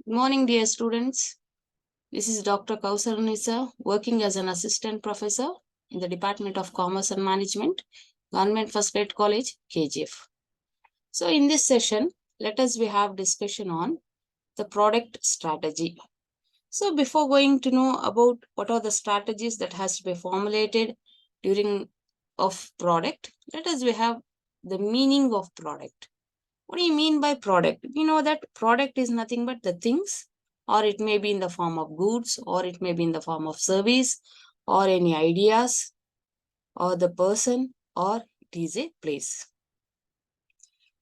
Good morning, dear students. This is Dr. Kausar Unnisa, working as an assistant professor in the Department of Commerce and Management, Government First Grade College, KGF. So, in this session, let us we have discussion on the product strategy. So, before going to know about what are the strategies that has to be formulated during of product, let us we have the meaning of product. What do you mean by product? We know that product is nothing but the things, or it may be in the form of goods, or it may be in the form of service, or any ideas, or the person, or it is a place.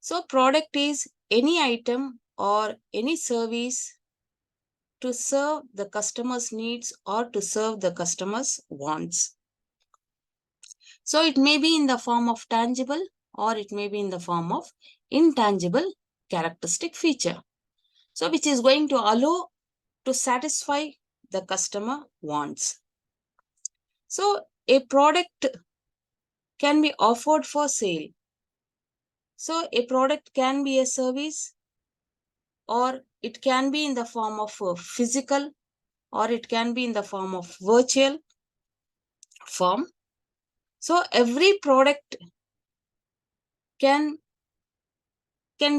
So, product is any item or any service to serve the customer's needs or to serve the customer's wants. So, it may be in the form of tangible or it may be in the form of intangible characteristic feature. So, which is going to allow to satisfy the customer wants. So, a product can be offered for sale. So, a product can be a service or it can be in the form of physical or it can be in the form of virtual form. So, every product can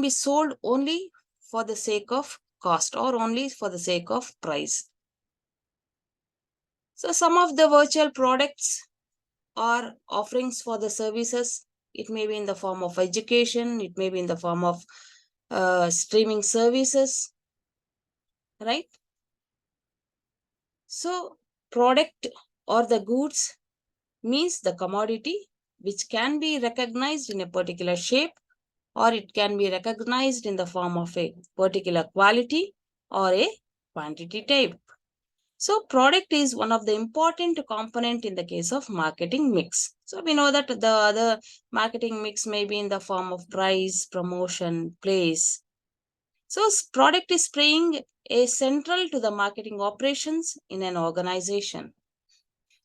be sold only for the sake of cost or only for the sake of price. So, some of the virtual products or offerings for the services. It may be in the form of education, it may be in the form of streaming services, right? So, product or the goods means the commodity which can be recognized in a particular shape or it can be recognized in the form of a particular quality or a quantity type. So product is one of the important component in the case of marketing mix. So we know that the other marketing mix may be in the form of price, promotion, place. So product is playing a central to the marketing operations in an organization.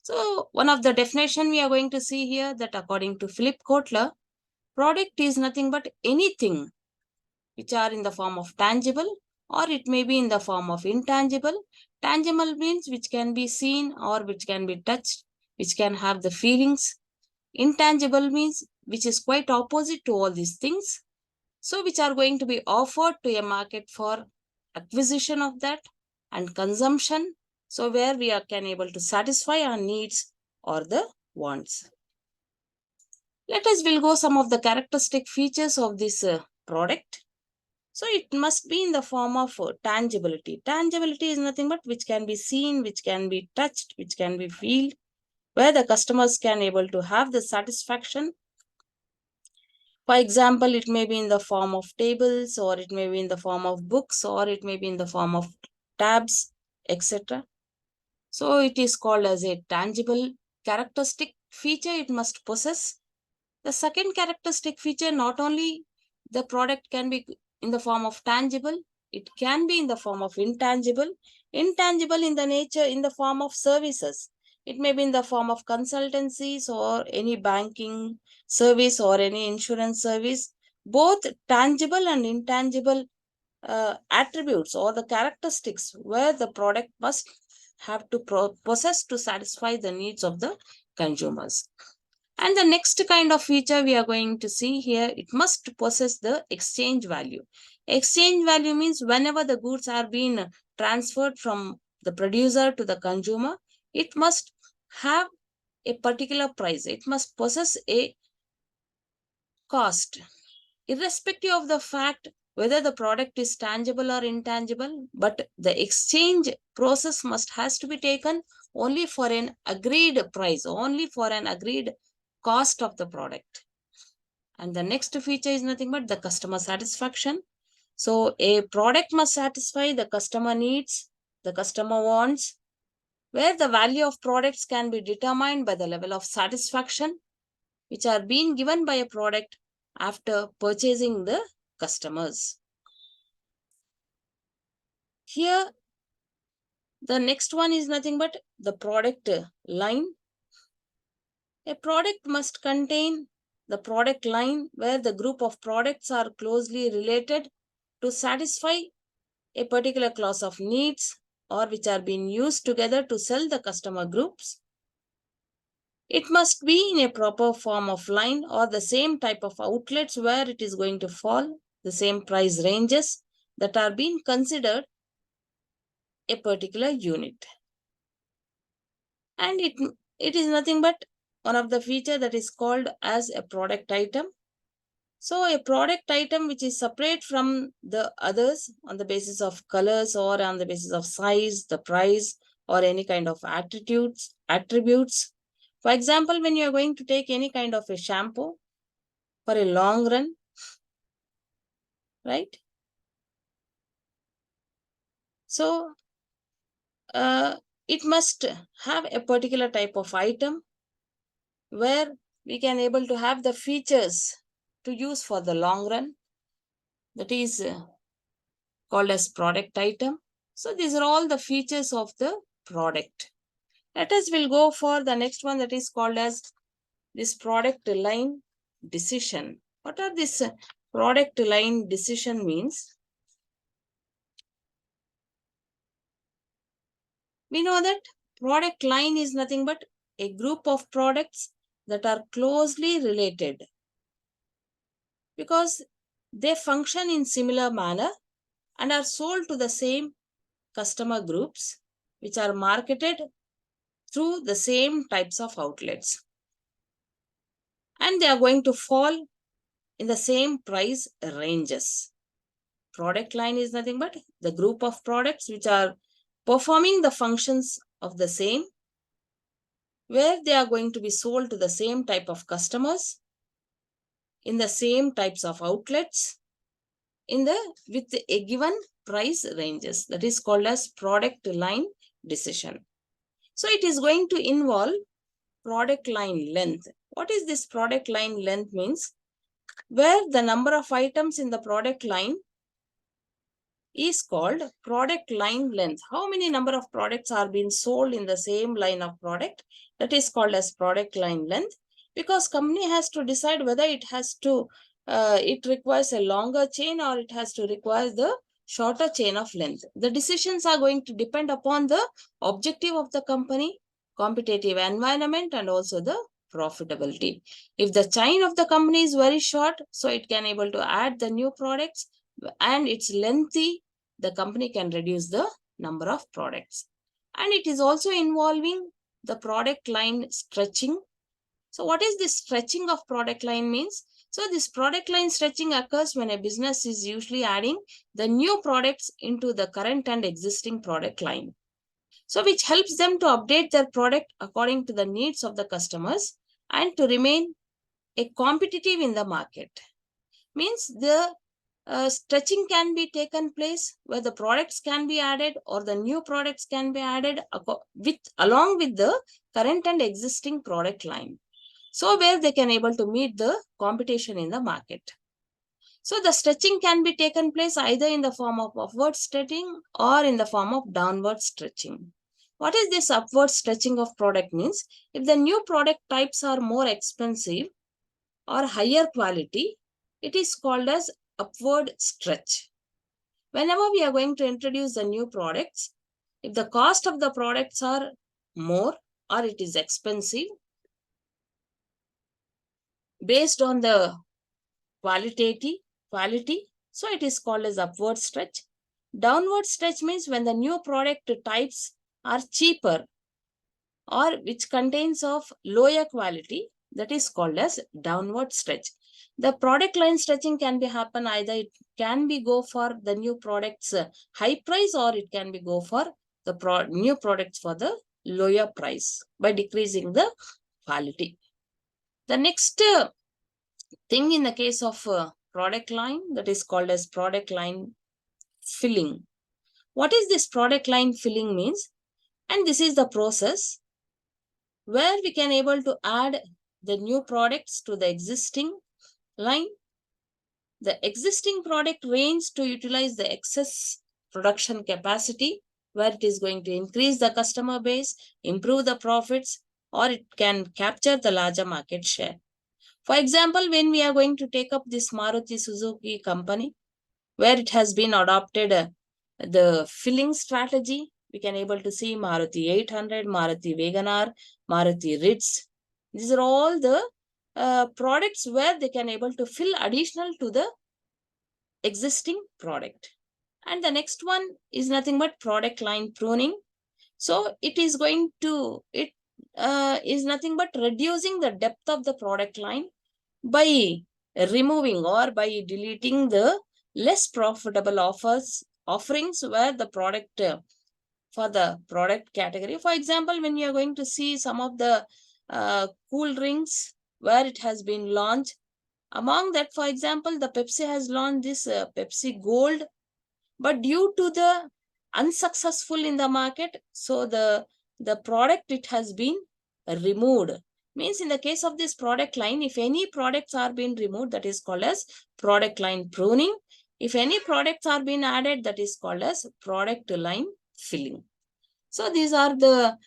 So one of the definition we are going to see here that according to Philip Kotler, product is nothing but anything which are in the form of tangible or it may be in the form of intangible. Tangible means which can be seen or which can be touched, which can have the feelings. Intangible means which is quite opposite to all these things. So which are going to be offered to a market for acquisition of that and consumption. So where we are can able to satisfy our needs or the wants. Let us will go some of the characteristic features of this product. So it must be in the form of tangibility. Tangibility is nothing but which can be seen, which can be touched, which can be felt, where the customers can able to have the satisfaction. For example, it may be in the form of tables or it may be in the form of books or it may be in the form of tabs, etc. So it is called as a tangible characteristic feature it must possess. The second characteristic feature, not only the product can be in the form of tangible, it can be in the form of intangible. Intangible in the nature, in the form of services. It may be in the form of consultancies or any banking service or any insurance service. Both tangible and intangible attributes or the characteristics where the product must have to possess to satisfy the needs of the consumers. And the next kind of feature we are going to see here, it must possess the exchange value. Exchange value means whenever the goods are being transferred from the producer to the consumer, it must have a particular price. It must possess a cost, irrespective of the fact whether the product is tangible or intangible, but the exchange process must has to be taken only for an agreed price, only for an agreed cost of the product. And the next feature is nothing but the customer satisfaction. So a product must satisfy the customer needs, the customer wants, where the value of products can be determined by the level of satisfaction which are being given by a product after purchasing the customers. Here, the next one is nothing but the product line. A product must contain the product line where the group of products are closely related to satisfy a particular class of needs or which are being used together to sell the customer groups. It must be in a proper form of line or the same type of outlets where it is going to fall, the same price ranges that are being considered a particular unit. And it is nothing but one of the feature that is called as a product item. So a product item which is separate from the others on the basis of colors or on the basis of size, the price, or any kind of attributes. For example, when you are going to take any kind of a shampoo for a long run, right? So it must have a particular type of item where we can able to have the features to use for the long run. That is called as product item. So these are all the features of the product. Let us will go for the next one that is called as this product line decision. What are this product line decision means? We know that product line is nothing but a group of products that are closely related because they function in similar manner and are sold to the same customer groups which are marketed through the same types of outlets. And they are going to fall in the same price ranges. Product line is nothing but the group of products which are performing the functions of the same, where they are going to be sold to the same type of customers in the same types of outlets with a given price ranges. That is called as product line decision. So it is going to involve product line length. What is this product line length means? Where the number of items in the product line is called product line length. How many number of products are being sold in the same line of product? That is called as product line length, because company has to decide whether it has to, it requires a longer chain or it has to require the shorter chain of length. The decisions are going to depend upon the objective of the company, competitive environment, and also the profitability. If the chain of the company is very short, so it can able to add the new products, and it's lengthy, the company can reduce the number of products. And it is also involving the product line stretching. So what is this stretching of product line means? So this product line stretching occurs when a business is usually adding the new products into the current and existing product line. So which helps them to update their product according to the needs of the customers and to remain a competitive in the market. Means the stretching can be taken place where the products can be added or the new products can be added along with the current and existing product line. So where they can able to meet the competition in the market. So the stretching can be taken place either in the form of upward stretching or in the form of downward stretching. What is this upward stretching of product means? If the new product types are more expensive or higher quality, it is called as upward stretch. Whenever we are going to introduce the new products, if the cost of the products are more or it is expensive, based on the quality, so it is called as upward stretch. Downward stretch means when the new product types are cheaper or which contains of lower quality, that is called as downward stretch. The product line stretching can be happen either it can be go for the new products high price or it can be go for the new products for the lower price by decreasing the quality. The next thing in the case of product line, that is called as product line filling. What is this product line filling means? And this is the process where we can able to add the new products to the existing line. The existing product range to utilize the excess production capacity, where it is going to increase the customer base, improve the profits, or it can capture the larger market share. For example, when we are going to take up this Maruti Suzuki company, where it has been adopted the filling strategy, we can able to see Maruti 800, Maruti Wagoner, Maruti Ritz. These are all the products where they can able to fill additional to the existing product. And the next one is nothing but product line pruning. So it is nothing but reducing the depth of the product line by removing or by deleting the less profitable offerings where the product for the product category. For example, when you are going to see some of the cool drinks where it has been launched, among that, for example, the Pepsi has launched this Pepsi Gold, but due to the unsuccessful in the market, so the product it has been removed. Means in the case of this product line, if any products are being removed, that is called as product line pruning. If any products are being added, that is called as product line filling. So these are the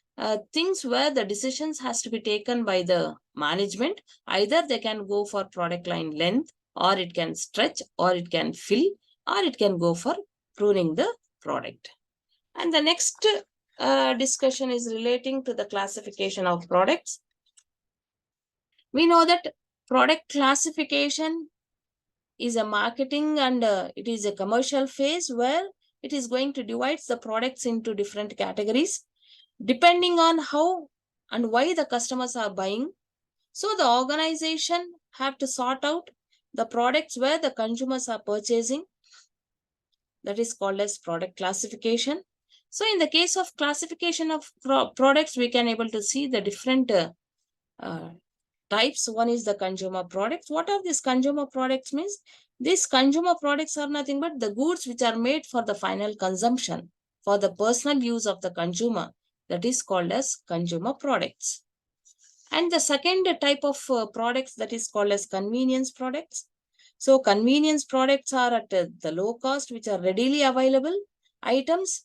things where the decisions has to be taken by the management. Either they can go for product line length, or it can stretch, or it can fill, or it can go for pruning the product. And the next discussion is relating to the classification of products. We know that product classification is a marketing and it is a commercial phase where it is going to divide the products into different categories depending on how and why the customers are buying. So the organization have to sort out the products where the consumers are purchasing. That is called as product classification. So in the case of classification of products, we can able to see the different uh, types. One is the consumer products. What are these consumer products means? These consumer products are nothing but the goods which are made for the final consumption, for the personal use of the consumer. That is called as consumer products. And the second type of products, that is called as convenience products. So convenience products are at the low cost, which are readily available items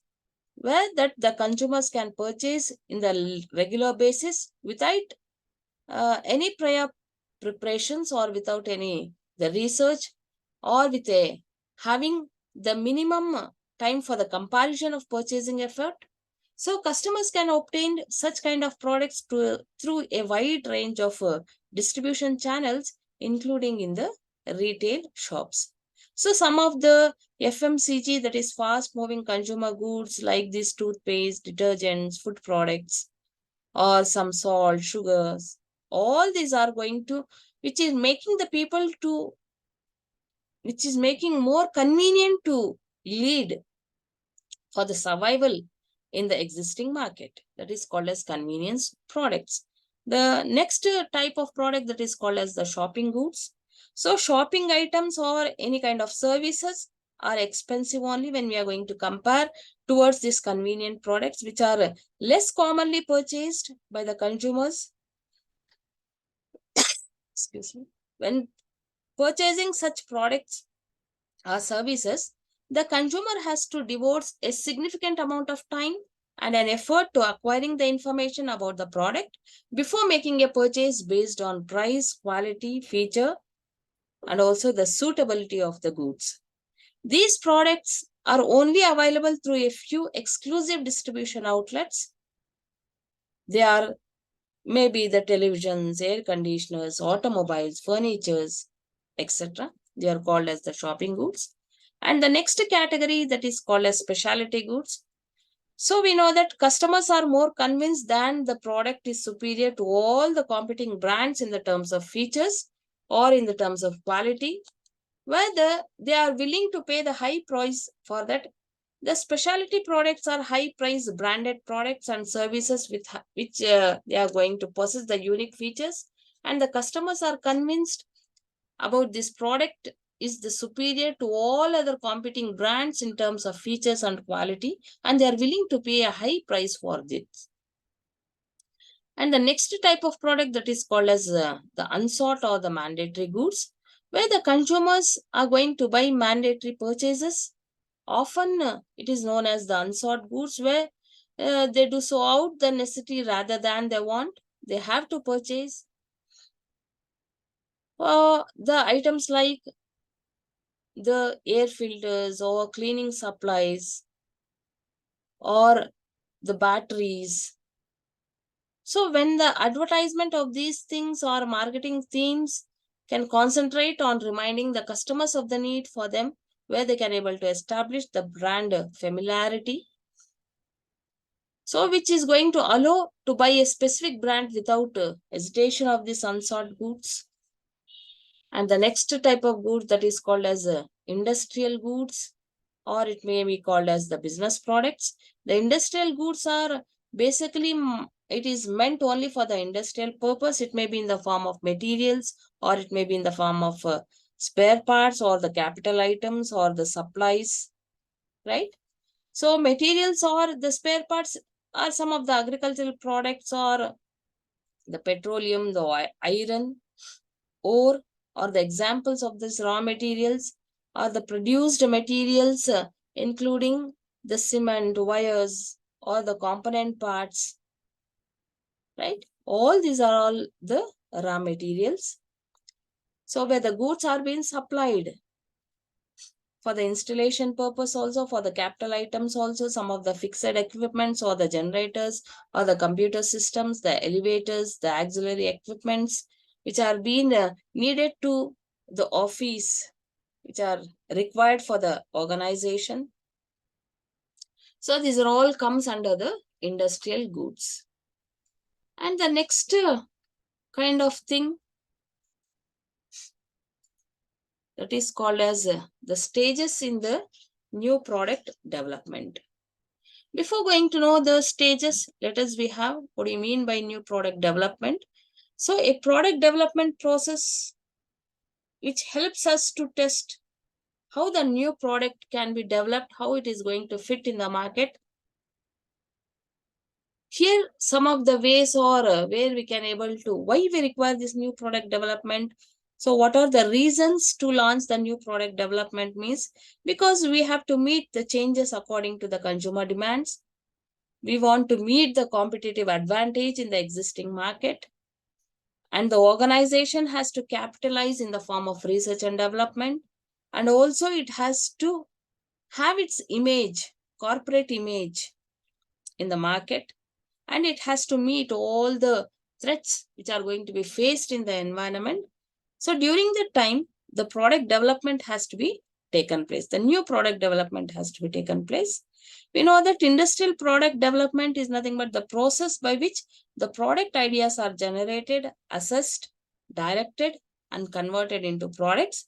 where that the consumers can purchase in the regular basis without any prior preparations or without any the research or with a having the minimum time for the comparison of purchasing effort. So customers can obtain such kind of products through a wide range of distribution channels, including in the retail shops. So some of the FMCG, that is fast moving consumer goods like these toothpaste, detergents, food products, or some salt, sugars, all these are going to, which is making the people to, which is making more convenient to lead for the survival in the existing market. That is called as convenience products. The next type of product, that is called as the shopping goods. So shopping items or any kind of services are expensive only when we are going to compare towards these convenient products, which are less commonly purchased by the consumers. Excuse me. When purchasing such products or services, the consumer has to devote a significant amount of time and an effort to acquiring the information about the product before making a purchase based on price, quality, feature, and also the suitability of the goods. These products are only available through a few exclusive distribution outlets. They are maybe the televisions, air conditioners, automobiles, furnitures, etc. They are called as the shopping goods. And the next category, that is called as specialty goods. So we know that customers are more convinced that the product is superior to all the competing brands in the terms of features or in the terms of quality, where they are willing to pay the high price for that. The specialty products are high price branded products and services with which they are going to possess the unique features, and the customers are convinced about this product is the superior to all other competing brands in terms of features and quality, and they are willing to pay a high price for this. And the next type of product, that is called as the unsought or the mandatory goods, where the consumers are going to buy mandatory purchases. Often it is known as the unsought goods, where they do so out the necessity rather than they want. They have to purchase the items like the air filters or cleaning supplies or the batteries. So when the advertisement of these things or marketing themes can concentrate on reminding the customers of the need for them, where they can able to establish the brand familiarity, so which is going to allow to buy a specific brand without hesitation of these unsought goods. And the next type of goods, that is called as industrial goods, or it may be called as the business products. The industrial goods are basically, it is meant only for the industrial purpose. It may be in the form of materials, or it may be in the form of spare parts, or the capital items, or the supplies, right? So materials or the spare parts are some of the agricultural products, or the petroleum, the iron, ore, or the examples of these raw materials, or the produced materials, including the cement, wires, or the component parts, right? All these are all the raw materials. So where the goods are being supplied for the installation purpose, also for the capital items, also some of the fixed equipments, or the generators, or the computer systems, the elevators, the auxiliary equipments, which are being needed to the office, which are required for the organization. So these are all comes under the industrial goods. And the next kind of thing, that is called as the stages in the new product development. Before going to know the stages, let us we have what do you mean by new product development. So a product development process which helps us to test how the new product can be developed, how it is going to fit in the market. Here some of the ways, or where we can able to, why we require this new product development. So what are the reasons to launch the new product development means, because we have to meet the changes according to the consumer demands. We want to meet the competitive advantage in the existing market, and the organization has to capitalize in the form of research and development, and also it has to have its image, corporate image in the market, and it has to meet all the threats which are going to be faced in the environment. So during the time, the product development has to be taken place. The new product development has to be taken place. We know that industrial product development is nothing but the process by which the product ideas are generated, assessed, directed, and converted into products.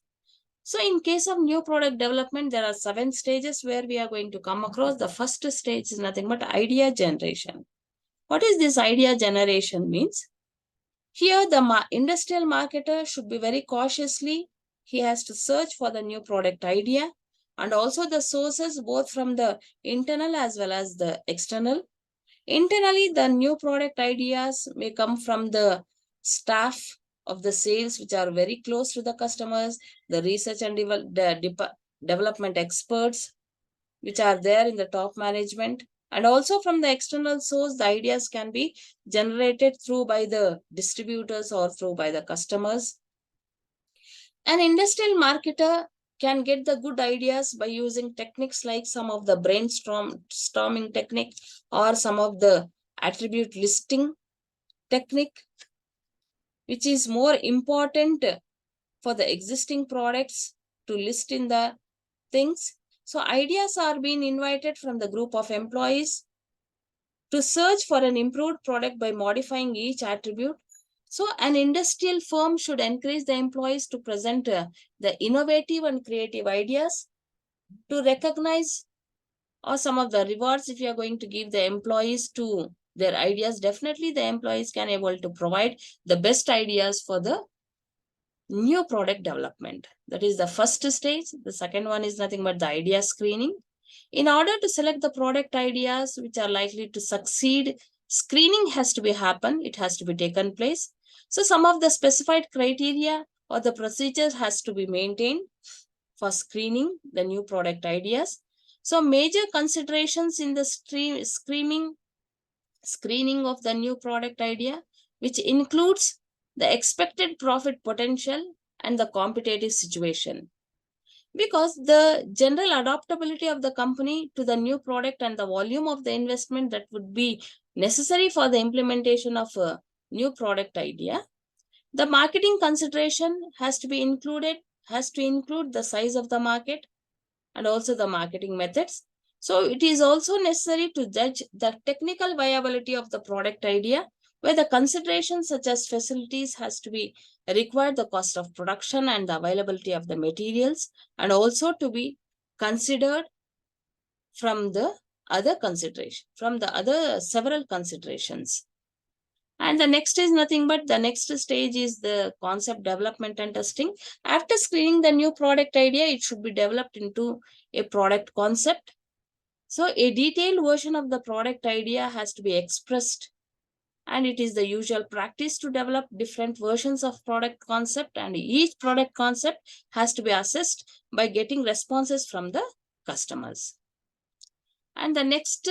So in case of new product development, there are 7 stages where we are going to come across. The first stage is nothing but idea generation. What is this idea generation means? Here, the industrial marketer should be very cautiously. He has to search for the new product idea, and also the sources both from the internal as well as the external. Internally, the new product ideas may come from the staff of the sales, which are very close to the customers, the research and development experts, which are there in the top management. And also from the external source, the ideas can be generated through by the distributors or through by the customers. An industrial marketer can get the good ideas by using techniques like some of the brainstorming technique, or some of the attribute listing technique, which is more important for the existing products to list in the things. So ideas are being invited from the group of employees to search for an improved product by modifying each attribute. So an industrial firm should encourage the employees to present the innovative and creative ideas to recognize, or some of the rewards if you are going to give the employees to their ideas. Definitely the employees can able to provide the best ideas for the new product development. That is the first stage. The second one is nothing but the idea screening. In order to select the product ideas which are likely to succeed, screening has to be happen. It has to be taken place. So some of the specified criteria or the procedures has to be maintained for screening the new product ideas. So major considerations in the screening of the new product idea, which includes the expected profit potential and the competitive situation. because the general adaptability of the company to the new product and the volume of the investment that would be necessary for the implementation of a new product idea. The marketing consideration has to include the size of the market and also the marketing methods. So it is also necessary to judge the technical viability of the product idea, where the considerations such as facilities has to be required, the cost of production and the availability of the materials, and also to be considered from the other several considerations. And the next is nothing but the next stage is the concept development and testing. After screening the new product idea, it should be developed into a product concept. So a detailed version of the product idea has to be expressed, and it is the usual practice to develop different versions of product concept, and each product concept has to be assessed by getting responses from the customers. And the next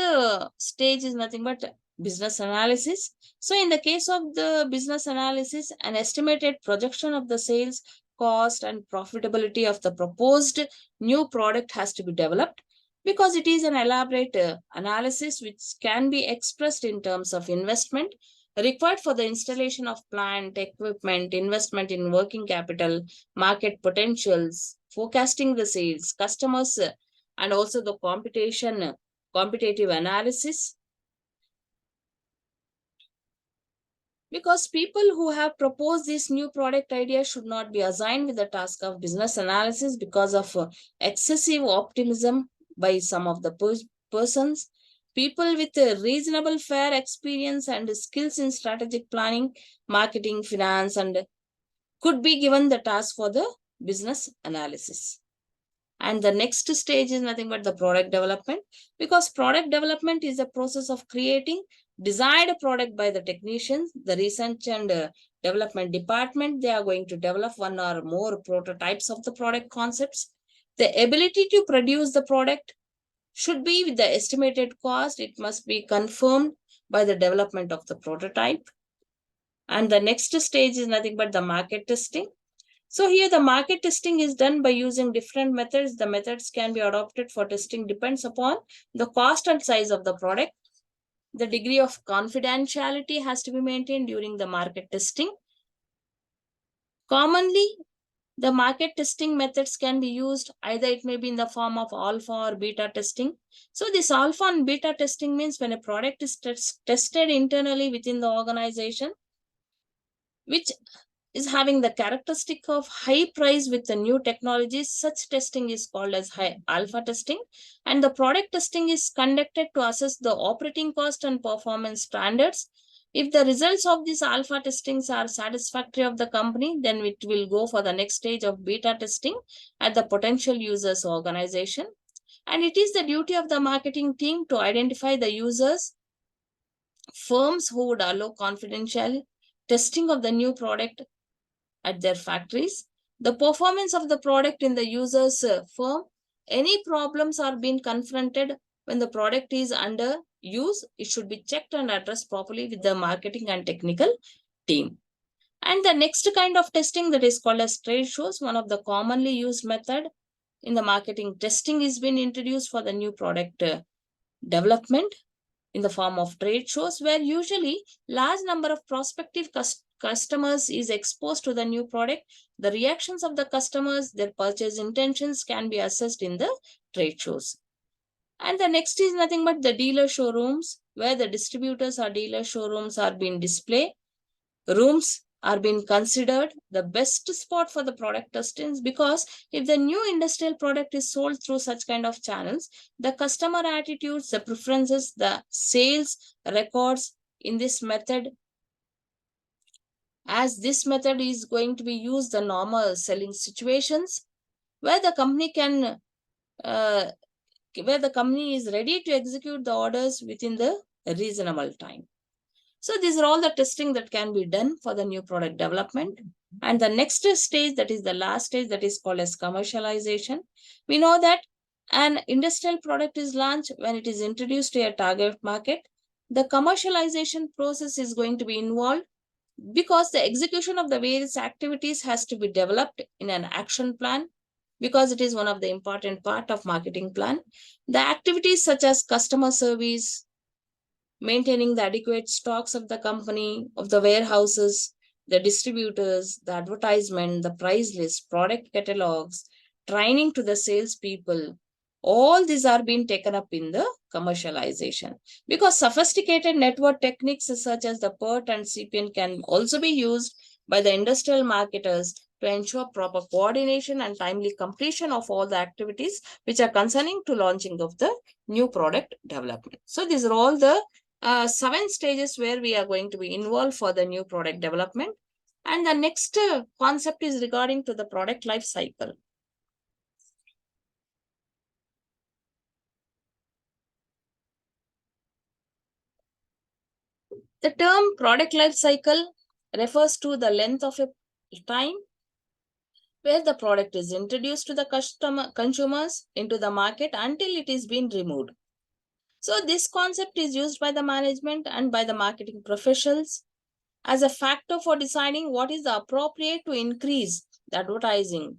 stage is nothing but business analysis. So in the case of the business analysis, an estimated projection of the sales, cost and profitability of the proposed new product has to be developed, because it is an elaborate analysis which can be expressed in terms of investment required for the installation of plant, equipment, investment in working capital, market potentials, forecasting the sales, customers, and also the competitive analysis, because people who have proposed this new product idea should not be assigned with the task of business analysis because of excessive optimism by some of the persons. People with a reasonable fair experience and skills in strategic planning, marketing, finance, and could be given the task for the business analysis. And the next stage is nothing but the product development, because product development is a process of creating desired product by the technicians. The research and development department, they are going to develop one or more prototypes of the product concepts. The ability to produce the product should be with the estimated cost. It must be confirmed by the development of the prototype. And the next stage is nothing but the market testing. So here the market testing is done by using different methods. The methods can be adopted for testing depends upon the cost and size of the product. The degree of confidentiality has to be maintained during the market testing. Commonly, the market testing methods can be used either it may be in the form of alpha or beta testing. So this alpha and beta testing means when a product is tested internally within the organization, which is having the characteristic of high price with the new technologies. Such testing is called as high alpha testing. And the product testing is conducted to assess the operating cost and performance standards. If the results of these alpha testings are satisfactory of the company, then it will go for the next stage of beta testing at the potential users organization. And it is the duty of the marketing team to identify the users, firms who would allow confidential testing of the new product at their factories. The performance of the product in the user's firm, any problems are being confronted when the product is under use, it should be checked and addressed properly with the marketing and technical team. And the next kind of testing that is called as trade shows, one of the commonly used method in the marketing testing is being introduced for the new product development in the form of trade shows, where usually large number of prospective customers is exposed to the new product. The reactions of the customers, their purchase intentions can be assessed in the trade shows. And the next is nothing but the dealer showrooms, where the distributors or dealer showrooms are being displayed. Rooms are being considered the best spot for the product testings, because if the new industrial product is sold through such kind of channels, the customer attitudes, the preferences, the sales records in this method, as this method is going to be used the normal selling situations where the company can where the company is ready to execute the orders within the reasonable time. So these are all the testing that can be done for the new product development. And the next stage, that is the last stage, that is called as commercialization. We know that an industrial product is launched when it is introduced to a target market. The commercialization process is going to be involved because the execution of the various activities has to be developed in an action plan. because it is one of the important part of marketing plan. The activities such as customer service, maintaining the adequate stocks of the company, of the warehouses, the distributors, the advertisement, the price list, product catalogs, training to the salespeople. All these are being taken up in the commercialization because sophisticated network techniques such as the PERT and CPN can also be used by the industrial marketers to ensure proper coordination and timely completion of all the activities which are concerning to launching of the new product development. So these are all the 7 stages where we are going to be involved for the new product development. And the next concept is regarding to the product life cycle. The term product life cycle refers to the length of a time where the product is introduced to the consumers into the market until it is being removed. So this concept is used by the management and by the marketing professionals as a factor for deciding what is the appropriate to increase the advertising,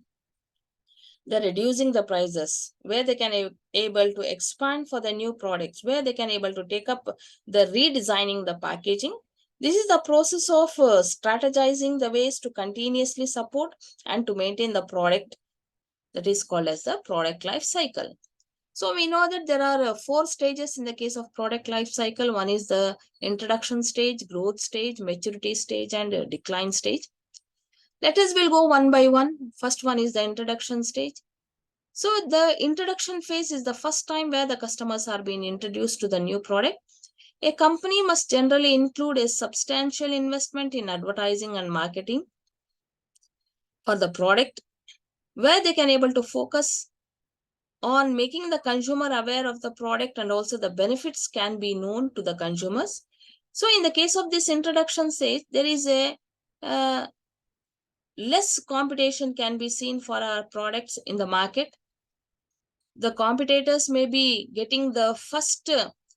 the reducing the prices, where they can able to expand for the new products, where they can able to take up the redesigning the packaging. This is the process of strategizing the ways to continuously support and to maintain the product, that is called as the product life cycle. So we know that there are 4 stages in the case of product life cycle. One is the introduction stage, growth stage, maturity stage, and decline stage. Let us will go one by one. First one is the introduction stage. So the introduction phase is the first time where the customers are being introduced to the new product. A company must generally include a substantial investment in advertising and marketing for the product, where they can able to focus on making the consumer aware of the product and also the benefits can be known to the consumers. So in the case of this introduction stage, there is a less competition can be seen for our products in the market. The competitors may be getting the first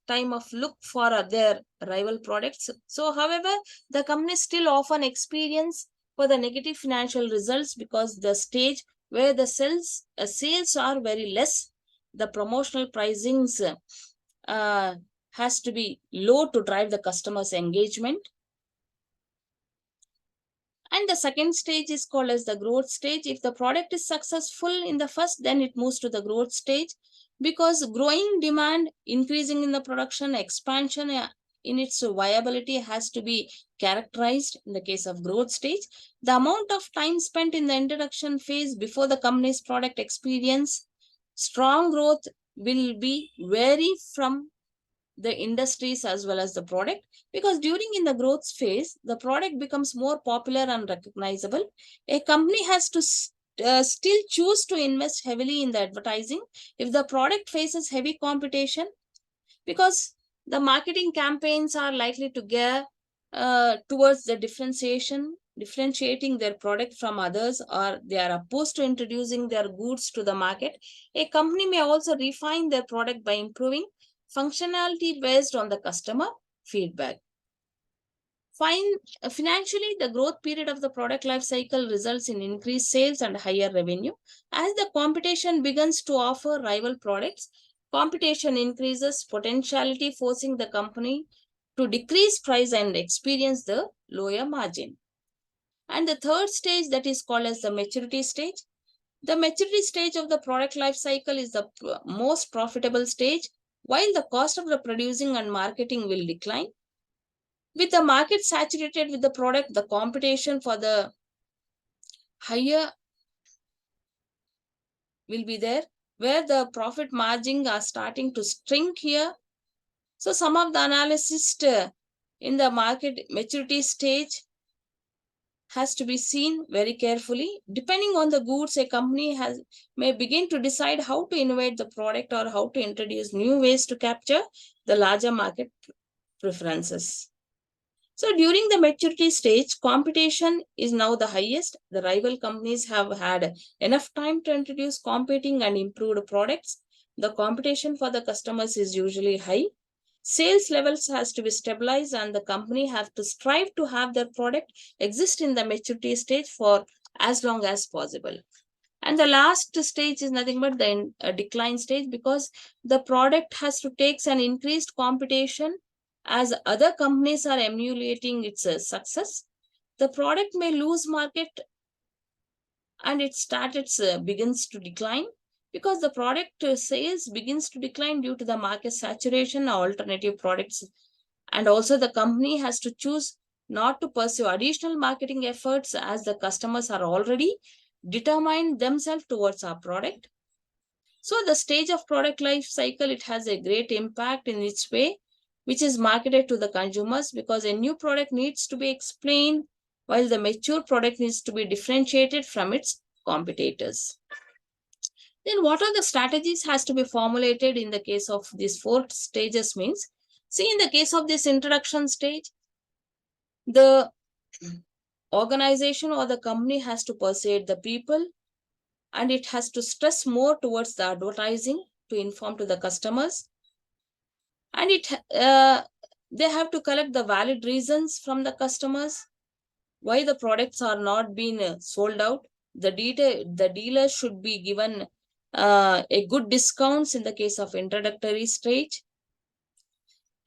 time of look for their rival products. So however, the companies still often experience for the negative financial results because the stage where the sales are very less, the promotional pricings has to be low to drive the customers engagement. And the second stage is called as the growth stage. If the product is successful in the first, then it moves to the growth stage because growing demand, increasing in the production, expansion in its viability has to be characterized in the case of growth stage. The amount of time spent in the introduction phase before the company's product experience strong growth will be vary from the industries as well as the product, because during in the growth phase the product becomes more popular and recognizable. A company has to still choose to invest heavily in the advertising if the product faces heavy competition, because the marketing campaigns are likely to gear towards the differentiating their product from others, or they are opposed to introducing their goods to the market. A company may also refine their product by improving functionality based on the customer feedback. Financially, the growth period of the product life cycle results in increased sales and higher revenue. As the competition begins to offer rival products, competition increases potentiality, forcing the company to decrease price and experience the lower margin. And the third stage, that is called as the maturity stage. The maturity stage of the product life cycle is the most profitable stage, while the cost of the producing and marketing will decline. With the market saturated with the product, the competition for the higher will be there, where the profit margin are starting to shrink here. So some of the analysis in the market maturity stage has to be seen very carefully. Depending on the goods, a company may begin to decide how to innovate the product or how to introduce new ways to capture the larger market preferences. So during the maturity stage, competition is now the highest. The rival companies have had enough time to introduce competing and improved products. The competition for the customers is usually high. Sales levels has to be stabilized and the company have to strive to have their product exist in the maturity stage for as long as possible. And the last stage is nothing but the decline stage, because the product has to take an increased competition as other companies are emulating its success. The product may lose market and begins to decline, because the product sales begins to decline due to the market saturation or alternative products. And also the company has to choose not to pursue additional marketing efforts as the customers are already determined themselves towards our product. So the stage of product life cycle, it has a great impact in its way, which is marketed to the consumers, because a new product needs to be explained while the mature product needs to be differentiated from its competitors. Then what are the strategies has to be formulated in the case of these four stages means, see, in the case of this introduction stage, the organization or the company has to persuade the people, and it has to stress more towards the advertising to inform to the customers, and they have to collect the valid reasons from the customers why the products are not being sold out. The dealers should be given a good discounts in the case of introductory stage,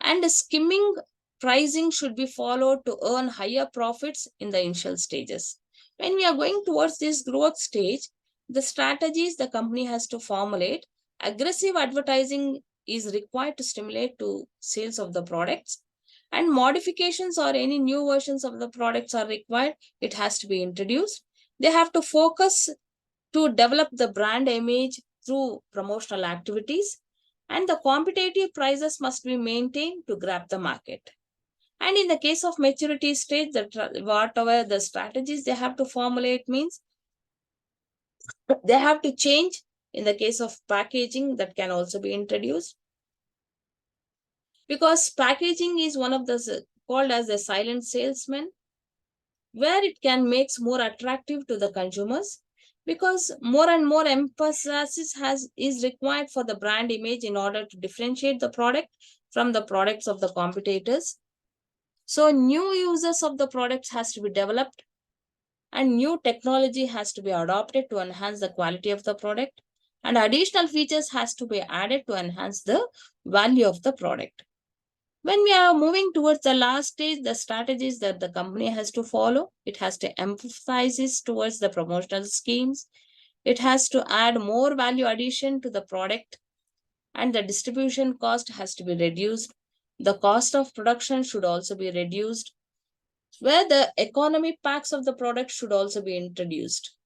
and skimming pricing should be followed to earn higher profits in the initial stages. When we are going towards this growth stage, the strategies the company has to formulate, aggressive advertising is required to stimulate to sales of the products, and modifications or any new versions of the products are required. It has to be introduced. They have to focus to develop the brand image through promotional activities, and the competitive prices must be maintained to grab the market. And in the case of maturity stage, whatever the strategies they have to formulate means, they have to change. In the case of packaging, that can also be introduced, because packaging is one of the called as a silent salesman, where it can makes more attractive to the consumers, because more and more emphasis is required for the brand image in order to differentiate the product from the products of the competitors. So new users of the products has to be developed, and new technology has to be adopted to enhance the quality of the product, and additional features has to be added to enhance the value of the product. When we are moving towards the last stage, the strategies that the company has to follow, it has to emphasize towards the promotional schemes. It has to add more value addition to the product, and the distribution cost has to be reduced. The cost of production should also be reduced, where the economy packs of the product should also be introduced.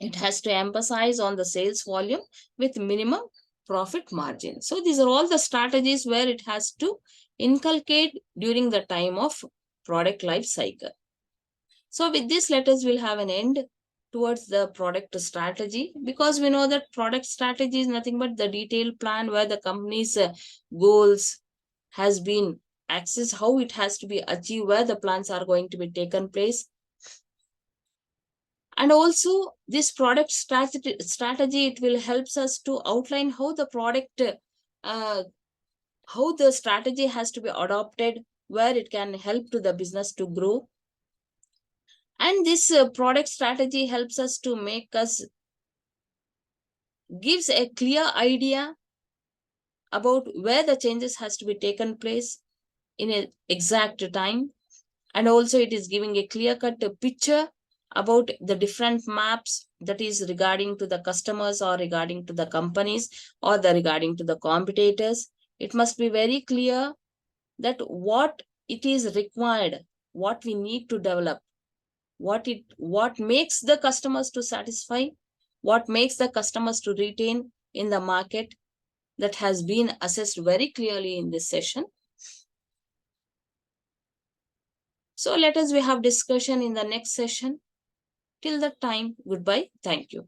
It has to emphasize on the sales volume with minimum profit margin. So these are all the strategies where it has to inculcate during the time of product life cycle. So with this, let us will have an end towards the product strategy, because we know that product strategy is nothing but the detailed plan where the company's goals has been accessed, how it has to be achieved, where the plans are going to be taken place. And also this product strategy, it will helps us to outline how the product, how the strategy has to be adopted, where it can help to the business to grow. And this product strategy helps us to make us, gives a clear idea about where the changes has to be taken place in an exact time. And also it is giving a clear cut picture about the different maps, that is regarding to the customers or regarding to the companies or the regarding to the competitors. It must be very clear that what it is required, what we need to develop, what makes the customers to satisfy, what makes the customers to retain in the market, that has been assessed very clearly in this session. So let us we have discussion in the next session. Till that time, goodbye. Thank you.